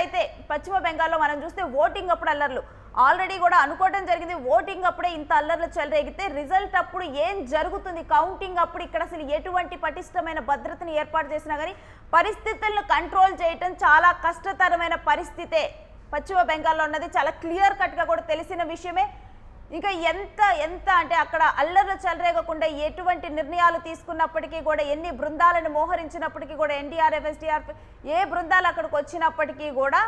అయితే పశ్చిమ బెంగాల్లో మనం చూస్తే ఓటింగ్ అప్పుడు అల్లర్లు ఆల్రెడీ కూడా అనుకోవడం జరిగింది. ఓటింగ్ అప్పుడే ఇంత అల్లర్లు చెలరేగితే రిజల్ట్ అప్పుడు ఏం జరుగుతుంది, కౌంటింగ్ అప్పుడు ఇక్కడ అసలు ఎటువంటి పటిష్టమైన భద్రతను ఏర్పాటు చేసినా కానీ పరిస్థితులను కంట్రోల్ చేయటం చాలా కష్టతరమైన పరిస్థితే పశ్చిమ బెంగాల్లో ఉన్నది. చాలా క్లియర్ కట్గా కూడా తెలిసిన విషయమే. ఇంకా ఎంత అంటే అక్కడ అల్లర్లు చెలరేగకుండా ఎటువంటి నిర్ణయాలు తీసుకున్నప్పటికీ కూడా, ఎన్ని బృందాలను మోహరించినప్పటికీ కూడా, ఎన్డీఆర్ఎఫ్ ఎస్డీఆర్ఎఫ్ ఏ బృందాలు అక్కడికి వచ్చినప్పటికీ కూడా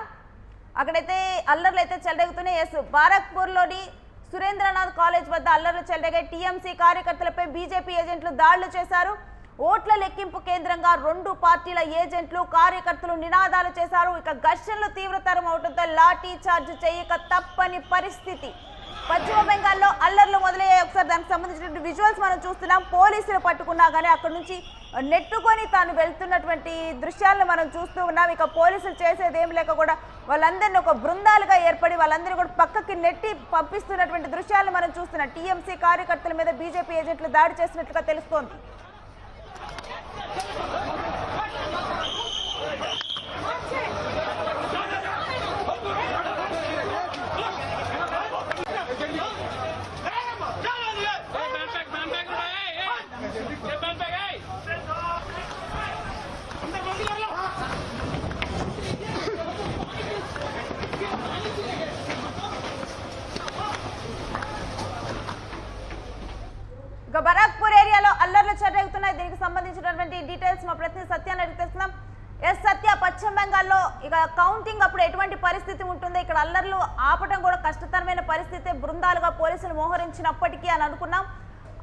అక్కడైతే అల్లర్లు అయితే చెలరేగుతున్నాయి. బారక్పూర్లోని సురేంద్రనాథ్ కాలేజ్ వద్ద అల్లర్లు చెలరేగాయి. టీఎంసీ కార్యకర్తలపై బీజేపీ ఏజెంట్లు దాడులు చేశారు. ఓట్ల లెక్కింపు కేంద్రంగా 2 పార్టీల ఏజెంట్లు కార్యకర్తలు నినాదాలు చేశారు. ఇక ఘర్షణలు తీవ్రతరం అవడంతో లాఠీ చార్జ్ చేయక తప్పని పరిస్థితి. పశ్చిమ బెంగాల్లో అల్లర్లు మొదలయ్యాయి. ఒకసారి దానికి సంబంధించిన విజువల్స్ మనం చూస్తున్నాం. పోలీసులు పట్టుకున్నా కానీ అక్కడ నుంచి నెట్టుకొని తాను వెళ్తున్నటువంటి దృశ్యాలను మనం చూస్తూ ఉన్నాం. ఇక పోలీసులు చేసేది ఏం లేక కూడా వాళ్ళందరినీ ఒక బృందాలుగా ఏర్పడి వాళ్ళందరినీ కూడా పక్కకి నెట్టి పంపిస్తున్నటువంటి దృశ్యాలను మనం చూస్తున్నాం. టీఎంసీ కార్యకర్తల మీద బీజేపీ ఏజెంట్లు దాడి చేసినట్లుగా తెలుస్తోంది. ఇక బరాక్పూర్ ఏరియాలో అల్లర్లు చెలరేగుతున్నాయి. దీనికి సంబంధించినటువంటి డీటెయిల్స్ మా ప్రతినిధి సత్యాన్ని అడిగి తెలుస్తున్నాం. ఎస్ సత్య, పశ్చిమ బెంగాల్లో ఇక కౌంటింగ్ అప్పుడు ఎటువంటి పరిస్థితి ఉంటుందో, ఇక్కడ అల్లర్లు ఆపటం కూడా కష్టతరమైన పరిస్థితి, బృందాలుగా పోలీసులు మోహరించినప్పటికీ అని అనుకున్నాం.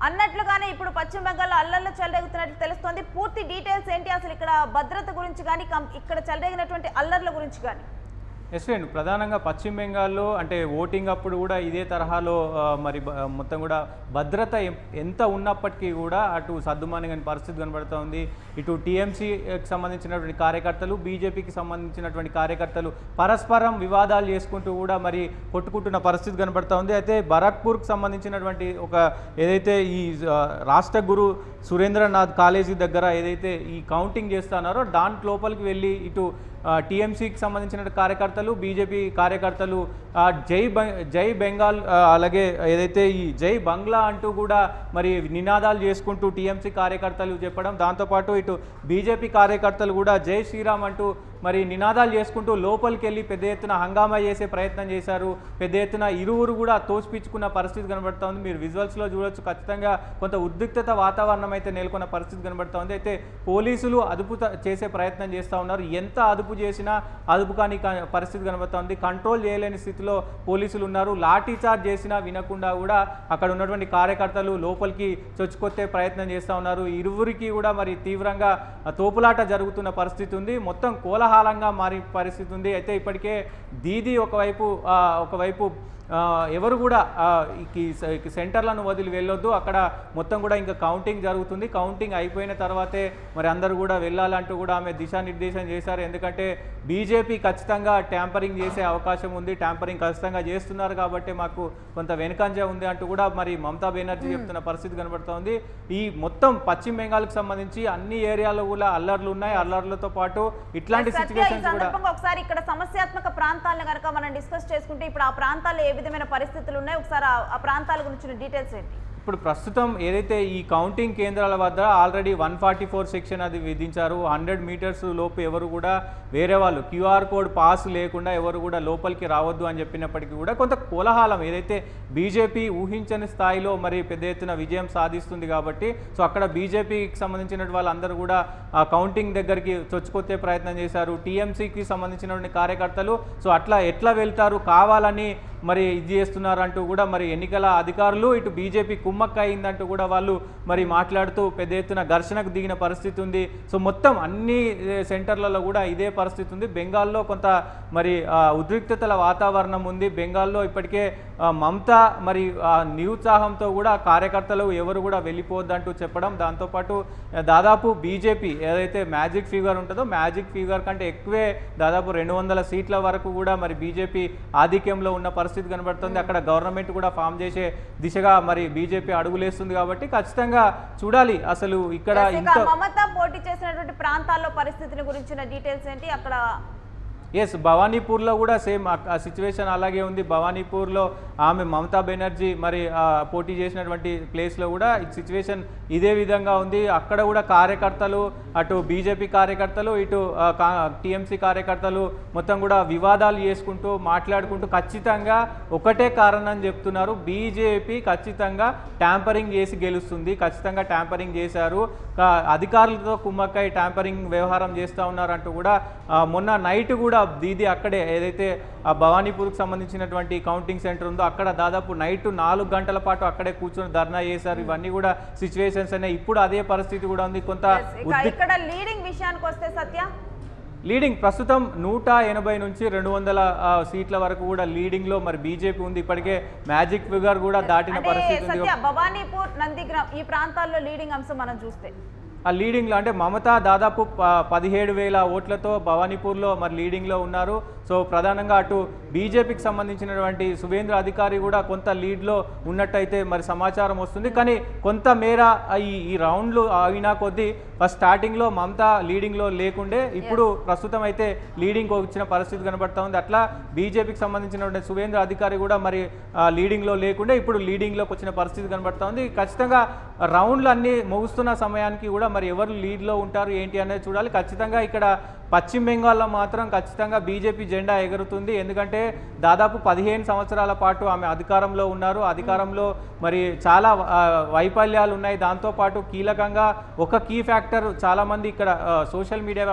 అన్నట్లుగానే ఇప్పుడు పశ్చిమ బెంగాల్లో అల్లర్లు చెలరేగుతున్నట్లు తెలుస్తోంది. పూర్తి డీటెయిల్స్ ఏంటి, అసలు ఇక్కడ భద్రత గురించి కానీ ఇక్కడ చెలరేగినటువంటి అల్లర్ల గురించి కానీ? ఎస్వేను ప్రధానంగా పశ్చిమ బెంగాల్లో అంటే ఓటింగ్ అప్పుడు కూడా ఇదే తరహాలో మరి మొత్తం కూడా భద్రత ఎంత ఉన్నప్పటికీ కూడా అటు సద్దుమానిగని పరిస్థితి కనబడుతూ ఉంది. ఇటు టీఎంసీకి సంబంధించినటువంటి కార్యకర్తలు, బీజేపీకి సంబంధించినటువంటి కార్యకర్తలు పరస్పరం వివాదాలు చేసుకుంటూ కూడా మరి కొట్టుకుంటున్న పరిస్థితి కనబడుతూ ఉంది. అయితే బరాక్పూర్కి సంబంధించినటువంటి ఒక ఏదైతే ఈ రాష్ట్ర గురు సురేంద్రనాథ్ కాలేజీ దగ్గర ఏదైతే ఈ కౌంటింగ్ చేస్తున్నారో దాంట్ లోపలికి వెళ్ళి ఇటు టీఎంసీకి సంబంధించిన కార్యకర్తలు, బీజేపీ కార్యకర్తలు జై బెంగాల్ అలాగే ఏదైతే ఈ జై బంగ్లా అంటూ కూడా మరి నినాదాలు చేసుకుంటూ టీఎంసీ కార్యకర్తలు చెప్పడం, దాంతోపాటు ఇటు బీజేపీ కార్యకర్తలు కూడా జై శ్రీరామ్ అంటూ మరి నినాదాలు చేసుకుంటూ లోపలికి వెళ్ళి పెద్ద ఎత్తున హంగామా చేసే ప్రయత్నం చేశారు. పెద్ద ఎత్తున ఇరువురు కూడా తోసిపుచ్చుకున్న పరిస్థితి కనబడుతూ ఉంది. మీరు విజువల్స్లో చూడొచ్చు. ఖచ్చితంగా కొంత ఉద్రిక్తత వాతావరణం అయితే నెలకొన్న పరిస్థితి కనబడుతూ ఉంది. అయితే పోలీసులు అదుపు చేసే ప్రయత్నం చేస్తూ ఉన్నారు. ఎంత అదుపు చేసినా అదుపు కాని పరిస్థితి కనబడుతూ ఉంది. కంట్రోల్ చేయలేని స్థితిలో పోలీసులు ఉన్నారు. లాఠీ చార్జ్ చేసినా వినకుండా కూడా అక్కడ ఉన్నటువంటి కార్యకర్తలు లోపలికి చొచ్చుకొచ్చే ప్రయత్నం చేస్తూ ఉన్నారు. ఇరువురికి కూడా మరి తీవ్రంగా తోపులాట జరుగుతున్న పరిస్థితి ఉంది. మొత్తం కోలాహలంగా మారి పరిస్థితి ఉంది. అయితే ఇప్పటికే దీది ఒకవైపు ఎవరు కూడా ఈ సెంటర్లను వదిలి వెళ్ళొద్దు, అక్కడ మొత్తం కూడా ఇంకా కౌంటింగ్ జరుగుతుంది, కౌంటింగ్ అయిపోయిన తర్వాతే మరి అందరూ కూడా వెళ్ళాలంటూ కూడా ఆమె దిశానిర్దేశం చేశారు. ఎందుకంటే బీజేపీ ఖచ్చితంగా ట్యాంపరింగ్ చేసే అవకాశం ఉంది, ట్యాంపరింగ్ ఖచ్చితంగా చేస్తున్నారు కాబట్టి మాకు కొంత వెనుకంజ ఉంది అంటూ కూడా మరి మమతా బెనర్జీ చెప్తున్న పరిస్థితి కనబడుతోంది. ఈ మొత్తం పశ్చిమ బెంగాల్కి సంబంధించి అన్ని ఏరియాలో కూడా అల్లర్లు ఉన్నాయి. అల్లర్లతో పాటు ఇట్లాంటి సిచ్యువేషన్స్ కూడా ఒకసారి ఇక్కడ సమస్యాత్మక ప్రాంతాలను కనుక మనం డిస్కస్ చేసుకుంటే ఇప్పుడు ఆ ప్రాంతాల్లో ఏ విధమైన పరిస్థితులు ఉన్నాయి, ఒకసారి ఆ ప్రాంతాల గురించిన డీటెయిల్స్ ఏంటి? ఇప్పుడు ప్రస్తుతం ఏదైతే ఈ కౌంటింగ్ కేంద్రాల వద్ద ఆల్రెడీ 144 సెక్షన్ అది విధించారు. 100 మీటర్స్ లోపు ఎవరు కూడా వేరే వాళ్ళు క్యూఆర్ కోడ్ పాస్ లేకుండా ఎవరు కూడా లోపలికి రావద్దు అని చెప్పినప్పటికీ కూడా కొంత కోలాహలం ఏదైతే బీజేపీ ఊహించని స్థాయిలో మరి పెద్ద ఎత్తున విజయం సాధిస్తుంది కాబట్టి సో అక్కడ బీజేపీకి సంబంధించిన వాళ్ళందరూ కూడా ఆ కౌంటింగ్ దగ్గరికి చొచ్చుకొచ్చే ప్రయత్నం చేశారు. టీఎంసీకి సంబంధించినటువంటి కార్యకర్తలు సో అట్లా ఎట్లా వెళ్తారు, కావాలని మరి ఇది చేస్తున్నారు అంటూ కూడా మరి ఎన్నికల అధికారులు ఇటు బీజేపీ కుమ్మక్క అయిందంటూ కూడా వాళ్ళు మరి మాట్లాడుతూ పెద్ద ఎత్తున ఘర్షణకు దిగిన పరిస్థితి ఉంది. సో మొత్తం అన్ని సెంటర్లలో కూడా ఇదే పరిస్థితి ఉంది. బెంగాల్లో కొంత మరి ఉద్రిక్తతల వాతావరణం ఉంది. బెంగాల్లో ఇప్పటికే మమతా మరి నిరుత్సాహంతో కూడా కార్యకర్తలు ఎవరు కూడా వెళ్ళిపోవద్దంటూ చెప్పడం, దాంతోపాటు దాదాపు బీజేపీ ఏదైతే మ్యాజిక్ ఫిగర్ ఉంటుందో మ్యాజిక్ ఫిగర్ కంటే ఎక్కువే దాదాపు 200 సీట్ల వరకు కూడా మరి బీజేపీ ఆధిక్యంలో ఉన్న పరిస్థితి కనబడుతుంది. అక్కడ గవర్నమెంట్ కూడా ఫామ్ చేసే దిశగా మరి బీజేపీ అడుగులేస్తుంది కాబట్టి ఖచ్చితంగా చూడాలి అసలు ఇక్కడ మమతా పోటీ చేసినటువంటి ప్రాంతాల్లో పరిస్థితిని గురించిన డీటెయిల్స్ ఏంటి అక్కడ? ఎస్, భవానీపూర్లో కూడా సేమ్ ఆ సిచ్యువేషన్ అలాగే ఉంది. భవానీపూర్లో ఆమె మమతా బెనర్జీ మరి పోటీ చేసినటువంటి ప్లేస్లో కూడా ఈ సిచ్యువేషన్ ఇదే విధంగా ఉంది. అక్కడ కూడా కార్యకర్తలు, అటు బీజేపీ కార్యకర్తలు, ఇటు టీఎంసీ కార్యకర్తలు మొత్తం కూడా వివాదాలు చేసుకుంటూ మాట్లాడుకుంటూ ఖచ్చితంగా ఒకటే కారణం చెప్తున్నారు, బీజేపీ ఖచ్చితంగా ట్యాంపరింగ్ చేసి గెలుస్తుంది, ఖచ్చితంగా ట్యాంపరింగ్ చేశారు, అధికారులతో కుమ్మక్కై ట్యాంపరింగ్ వ్యవహారం చేస్తూ ఉన్నారు అంటూ కూడా మొన్న నైట్ కూడా దీది అక్కడే ఏదైతే ఆ భవానీపూర్కి సంబంధించినటువంటి కౌంటింగ్ సెంటర్ ఉందో అక్కడ దాదాపు నైట్ 4 గంటల పాటు అక్కడే కూర్చొని ధర్నా చేశారు. ఇవన్నీ కూడా సిచ్యువేషన్స్ అనేవి. ఇప్పుడు అదే పరిస్థితి కూడా ఉంది. కొంత ఇక్కడ లీడింగ్ విషయానికి వస్తే సత్య, లీడింగ్ ప్రస్తుతం 180 నుంచి 200 సీట్ల వరకు కూడా లీడింగ్లో మరి బీజేపీ ఉంది. ఇప్పటికే మ్యాజిక్ ఫిగర్ కూడా దాటిన పరిస్థితి ఉంది. భవానీపూర్, నందిగ్రామ్ ఈ ప్రాంతాల్లో లీడింగ్ అంశం మనం చూస్తే ఆ లీడింగ్లో అంటే మమత దాదాపు 17,000 ఓట్లతో భవానీపూర్లో మరి లీడింగ్లో ఉన్నారు. సో ప్రధానంగా అటు బీజేపీకి సంబంధించినటువంటి సువేంద్ర అధికారి కూడా కొంత లీడ్లో ఉన్నట్టయితే మరి సమాచారం వస్తుంది. కానీ కొంత మేర ఈ రౌండ్లు అయినా కొద్దీ ఫస్ట్ స్టార్టింగ్లో మమత లీడింగ్లో లేకుండే ఇప్పుడు ప్రస్తుతం అయితే లీడింగ్ వచ్చిన పరిస్థితి కనబడతా ఉంది. అట్లా బీజేపీకి సంబంధించినటువంటి సువేంద్ర అధికారి కూడా మరి లీడింగ్లో లేకుండే ఇప్పుడు లీడింగ్లోకి వచ్చిన పరిస్థితి కనబడతా ఉంది. ఖచ్చితంగా రౌండ్లు అన్నీ ముగుస్తున్న సమయానికి కూడా మరి ఎవరు లీడ్లో ఉంటారు ఏంటి అనేది చూడాలి. ఖచ్చితంగా ఇక్కడ పశ్చిమ బెంగాల్లో మాత్రం ఖచ్చితంగా బీజేపీ జెండా ఎగురుతుంది. ఎందుకంటే దాదాపు 15 సంవత్సరాల పాటు ఆమె అధికారంలో ఉన్నారు. అధికారంలో మరి చాలా వైఫల్యాలు ఉన్నాయి. దాంతోపాటు కీలకంగా ఒక కీ ఫ్యాక్టర్ చాలామంది ఇక్కడ సోషల్ మీడియా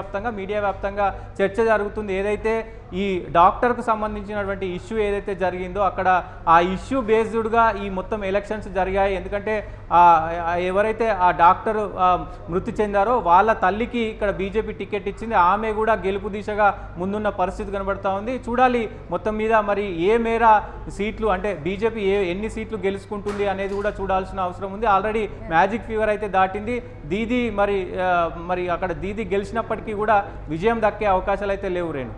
వ్యాప్తంగా చర్చ జరుగుతుంది. ఏదైతే ఈ డాక్టర్కు సంబంధించినటువంటి ఇష్యూ ఏదైతే జరిగిందో అక్కడ ఆ ఇష్యూ బేస్డ్గా ఈ మొత్తం ఎలక్షన్స్ జరిగాయి. ఎందుకంటే ఎవరైతే ఆ డాక్టర్ మృతి చెందారో వాళ్ళ తల్లికి ఇక్కడ బీజేపీ టికెట్ ఇచ్చింది. ఆమె కూడా గెలుపు దిశగా ముందున్న పరిస్థితి కనబడతా ఉంది. చూడాలి మొత్తం మీద మరి ఏ మేర సీట్లు అంటే బీజేపీ ఎన్ని సీట్లు గెలుచుకుంటుంది అనేది కూడా చూడాల్సిన అవసరం ఉంది. ఆల్రెడీ మ్యాజిక్ ఫీవర్ అయితే దాటింది. దీది మరి అక్కడ దీది గెలిచినప్పటికీ కూడా విజయం దక్కే అవకాశాలు అయితే లేవు. రేణు,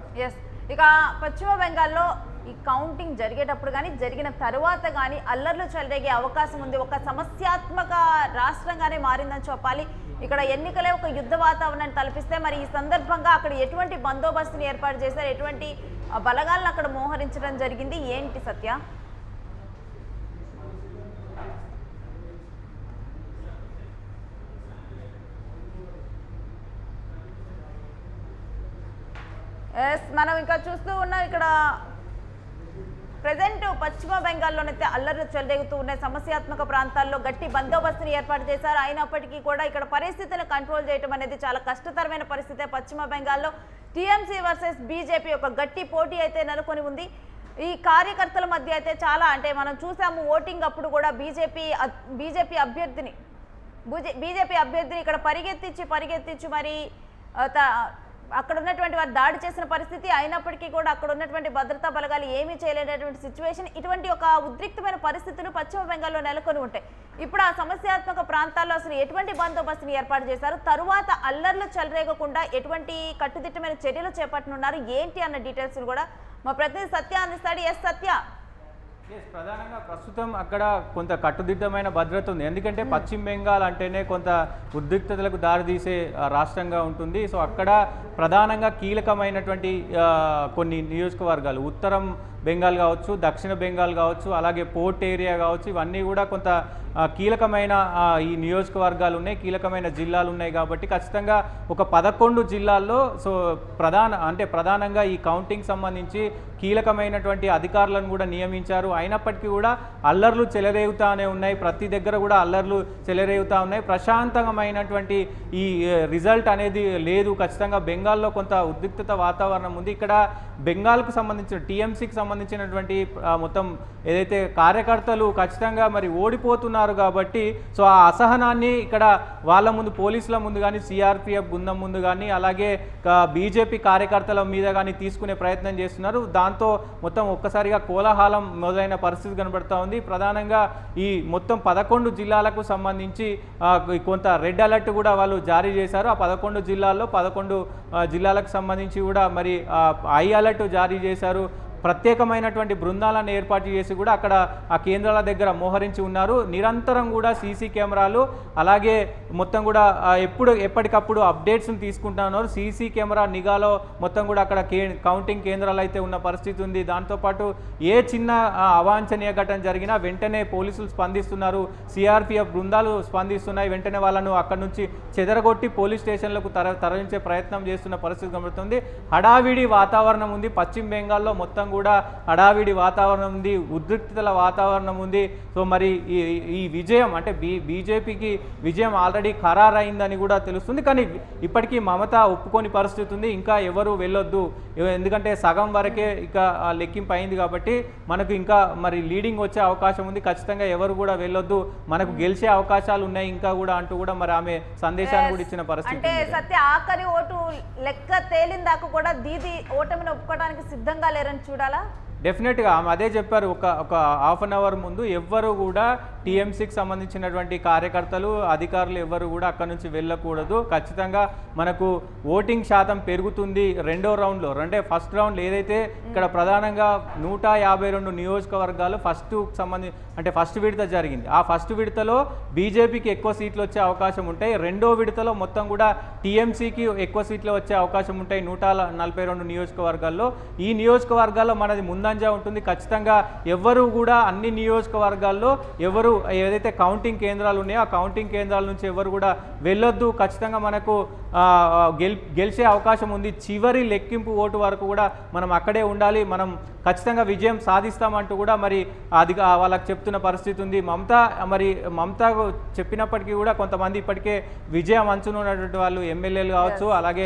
ఇక పశ్చిమ బెంగాల్లో ఈ కౌంటింగ్ జరిగేటప్పుడు కానీ జరిగిన తరువాత కానీ అల్లర్లు చెలరేగే అవకాశం ఉంది. ఒక సమస్యాత్మక రాష్ట్రంగానే మారిందని చెప్పాలి. ఇక్కడ ఎన్నికలే ఒక యుద్ధ వాతావరణాన్ని తలపిస్తే మరి ఈ సందర్భంగా అక్కడ ఎటువంటి బందోబస్తుని ఏర్పాటు చేశారు, ఎటువంటి బలగాలను అక్కడ మోహరించడం జరిగింది ఏంటి సత్య? మనం ఇంకా చూస్తూ ఉన్నాం ఇక్కడ ప్రజెంట్ పశ్చిమ బెంగాల్లోనైతే అల్లర్లు చెలరేగుతూ ఉన్నాయి. సమస్యాత్మక ప్రాంతాల్లో గట్టి బందోబస్తుని ఏర్పాటు చేశారు. అయినప్పటికీ కూడా ఇక్కడ పరిస్థితిని కంట్రోల్ చేయడం అనేది చాలా కష్టతరమైన పరిస్థితే. పశ్చిమ బెంగాల్లో టీఎంసీ వర్సెస్ బీజేపీ ఒక గట్టి పోటీ అయితే నెలకొని ఉంది. ఈ కార్యకర్తల మధ్య అయితే చాలా అంటే మనం చూసాము ఓటింగ్ అప్పుడు కూడా బీజేపీ అభ్యర్థిని ఇక్కడ పరిగెత్తించి మరి అక్కడ ఉన్నటువంటి వారు దాడి చేసిన పరిస్థితి. అయినప్పటికీ కూడా అక్కడ ఉన్నటువంటి భద్రతా బలగాలు ఏమీ చేయలేనటువంటి సిచ్యువేషన్. ఇటువంటి ఒక ఉద్రిక్తమైన పరిస్థితులు పశ్చిమ బెంగాల్లో నెలకొని ఉంటాయి. ఇప్పుడు ఆ సమస్యాత్మక ప్రాంతాల్లో అసలు ఎటువంటి బందోబస్తుని ఏర్పాటు చేశారు, తరువాత అల్లర్లు చెలరేగకుండా ఎటువంటి కట్టుదిట్టమైన చర్యలు చేపట్టనున్నారు ఏంటి అన్న డీటెయిల్స్ కూడా మా ప్రతినిధి సత్య అందిస్తాడు. ఎస్ సత్య. ప్రధానంగా ప్రస్తుతం అక్కడ కొంత కట్టుదిట్టమైన భద్రత ఉంది. ఎందుకంటే పశ్చిమ బెంగాల్ అంటేనే కొంత ఉద్రిక్తతలకు దారితీసే రాష్ట్రంగా ఉంటుంది. సో అక్కడ ప్రధానంగా కీలకమైనటువంటి కొన్ని నియోజకవర్గాలు ఉత్తరం బెంగాల్ కావచ్చు, దక్షిణ బెంగాల్ కావచ్చు, అలాగే పోర్ట్ ఏరియా కావచ్చు, ఇవన్నీ కూడా కొంత కీలకమైన ఈ నియోజకవర్గాలు ఉన్నాయి, కీలకమైన జిల్లాలు ఉన్నాయి. కాబట్టి ఖచ్చితంగా ఒక 11 జిల్లాల్లో సో ప్రధానంగా ఈ కౌంటింగ్ సంబంధించి కీలకమైనటువంటి అధికారులను కూడా నియమించారు. అయినప్పటికీ కూడా అల్లర్లు చెలరేగుతానే ఉన్నాయి. ప్రతి దగ్గర కూడా అల్లర్లు చెలరేగుతూ ఉన్నాయి. ప్రశాంతమైనటువంటి ఈ రిజల్ట్ అనేది లేదు. ఖచ్చితంగా బెంగాల్లో కొంత ఉద్రిక్తత వాతావరణం ఉంది. ఇక్కడ బెంగాల్కు సంబంధించిన టీఎంసీకి సంబంధించినటువంటి మొత్తం ఏదైతే కార్యకర్తలు ఖచ్చితంగా మరి ఓడిపోతున్నారు కాబట్టి సో ఆ అసహనాన్ని ఇక్కడ వాళ్ళ ముందు పోలీసుల ముందు కానీ సిఆర్పిఎఫ్ బృందం ముందు కానీ అలాగే బీజేపీ కార్యకర్తల మీద కానీ తీసుకునే ప్రయత్నం చేస్తున్నారు. దాంతో మొత్తం ఒక్కసారిగా కోలాహలం మొదలైన పరిస్థితి కనబడుతూ ఉంది. ప్రధానంగా ఈ మొత్తం 11 జిల్లాలకు సంబంధించి కొంత రెడ్ అలర్ట్ కూడా వాళ్ళు జారీ చేశారు. ఆ 11 జిల్లాల్లో 11 జిల్లాలకు సంబంధించి కూడా మరి హై అలర్ట్ జారీ చేశారు. ప్రత్యేకమైనటువంటి బృందాలను ఏర్పాటు చేసి కూడా అక్కడ ఆ కేంద్రాల దగ్గర మోహరించి ఉన్నారు. నిరంతరం కూడా సీసీ కెమెరాలు అలాగే మొత్తం కూడా ఎప్పటికప్పుడు అప్డేట్స్ని తీసుకుంటా ఉన్నారు. సీసీ కెమెరా నిఘాలో మొత్తం కూడా అక్కడ కౌంటింగ్ కేంద్రాలు అయితే ఉన్న పరిస్థితి ఉంది. దాంతోపాటు ఏ చిన్న అవాంఛనీయ ఘటన జరిగినా వెంటనే పోలీసులు స్పందిస్తున్నారు, సిఆర్పిఎఫ్ బృందాలు స్పందిస్తున్నాయి. వెంటనే వాళ్ళను అక్కడ నుంచి చెదరగొట్టి పోలీస్ స్టేషన్లకు తరలించే ప్రయత్నం చేస్తున్న పరిస్థితి కనబడుతుంది. హడావిడి వాతావరణం ఉంది. పశ్చిమ బెంగాల్లో మొత్తం కూడా హడావిడి వాతావరణం ఉంది, ఉద్రిక్తతల వాతావరణం ఉంది. సో మరి ఈ విజయం అంటే బీజేపీకి విజయం ఆల్రెడీ ఖరారైందని కూడా తెలుస్తుంది. కానీ ఇప్పటికీ మమత ఒప్పుకోని పరిస్థితి ఉంది. ఇంకా ఎవరు వెళ్ళొద్దు, ఎందుకంటే సగం వరకే ఇక లెక్కింపు అయింది కాబట్టి మనకు ఇంకా మరి లీడింగ్ వచ్చే అవకాశం ఉంది. ఖచ్చితంగా ఎవరు కూడా వెళ్ళొద్దు, మనకు గెలిచే అవకాశాలు ఉన్నాయి ఇంకా కూడా అంటూ కూడా మరి ఆమె సందేశాన్ని కూడా ఇచ్చిన పరిస్థితి. అంటే సత్య ఆఖరి ఓటు లెక్క తేలిందాకా కూడా దీది ఓటమిని ఒప్పుకోవడానికి సిద్ధంగా లేరని చూడాలా? డెఫినెట్గా ఆమె అదే చెప్పారు. ఒక హాఫ్ అన్ అవర్ ముందు ఎవ్వరు కూడా టీఎంసీకి సంబంధించినటువంటి కార్యకర్తలు అధికారులు ఎవ్వరు కూడా అక్కడ నుంచి వెళ్ళకూడదు. ఖచ్చితంగా మనకు ఓటింగ్ శాతం పెరుగుతుంది రెండో రౌండ్లో. అంటే ఫస్ట్ రౌండ్ ఏదైతే ఇక్కడ ప్రధానంగా 152 నియోజకవర్గాలు ఫస్ట్ విడత జరిగింది. ఆ ఫస్ట్ విడతలో బీజేపీకి ఎక్కువ సీట్లు వచ్చే అవకాశం ఉంటాయి. రెండో విడతలో మొత్తం కూడా టీఎంసీకి ఎక్కువ సీట్లు వచ్చే అవకాశం ఉంటాయి 142 నియోజకవర్గాల్లో. ఈ నియోజకవర్గాల్లో మనది ముందంజ ఉంటుంది. ఖచ్చితంగా ఎవరు కూడా అన్ని నియోజకవర్గాల్లో ఎవరు ఏదైతే కౌంటింగ్ కేంద్రాలు ఉన్నాయో ఆ కౌంటింగ్ కేంద్రాల నుంచి ఎవరు కూడా వెళ్ళొద్దు. ఖచ్చితంగా మనకు గెలిచే అవకాశం ఉంది. చివరి లెక్కింపు ఓటు వరకు కూడా మనం అక్కడే ఉండాలి, మనం ఖచ్చితంగా విజయం సాధిస్తామంటూ కూడా మరి అది వాళ్ళకి చెప్తున్న పరిస్థితి ఉంది. మమత చెప్పినప్పటికీ కూడా కొంతమంది ఇప్పటికే విజయం అంచునున్నటువంటి వాళ్ళు ఎమ్మెల్యేలు కావచ్చు, అలాగే